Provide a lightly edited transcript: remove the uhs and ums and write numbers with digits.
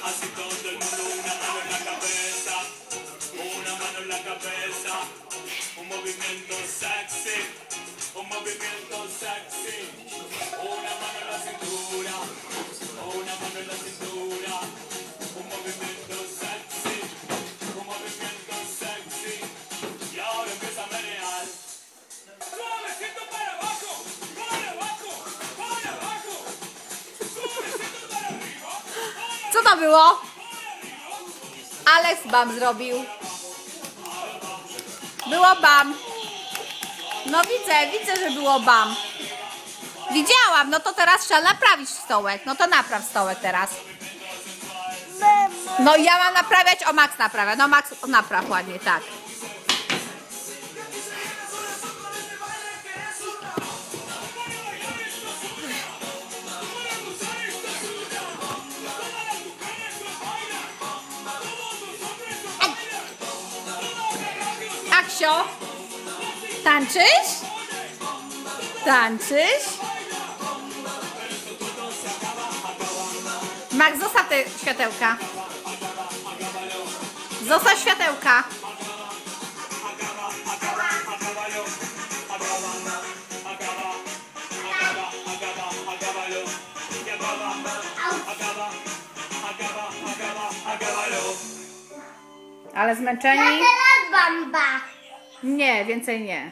Así todo el mundo, una mano en la cabeza, una mano en la cabeza, un movimiento sexy, un movimiento sexy, una mano en la cintura, una mano en la cintura, un movimiento sexy, un movimiento sexy, y ahora empieza a menear. Suavecito para abajo, para abajo, para abajo, suavecito para arriba. Co to było? Alex bam zrobił. Było bam. No widzę, że było bam. Widziałam, no to teraz trzeba naprawić stołek. No to napraw stołek teraz. No ja mam naprawiać, o Max naprawia. No Max napraw ładnie, tak. Aksio, tańczysz? Tańczysz? Max, zostaw te światełka. Zostaw światełka. Ale zmęczeni? Bamba. Nie, więcej nie.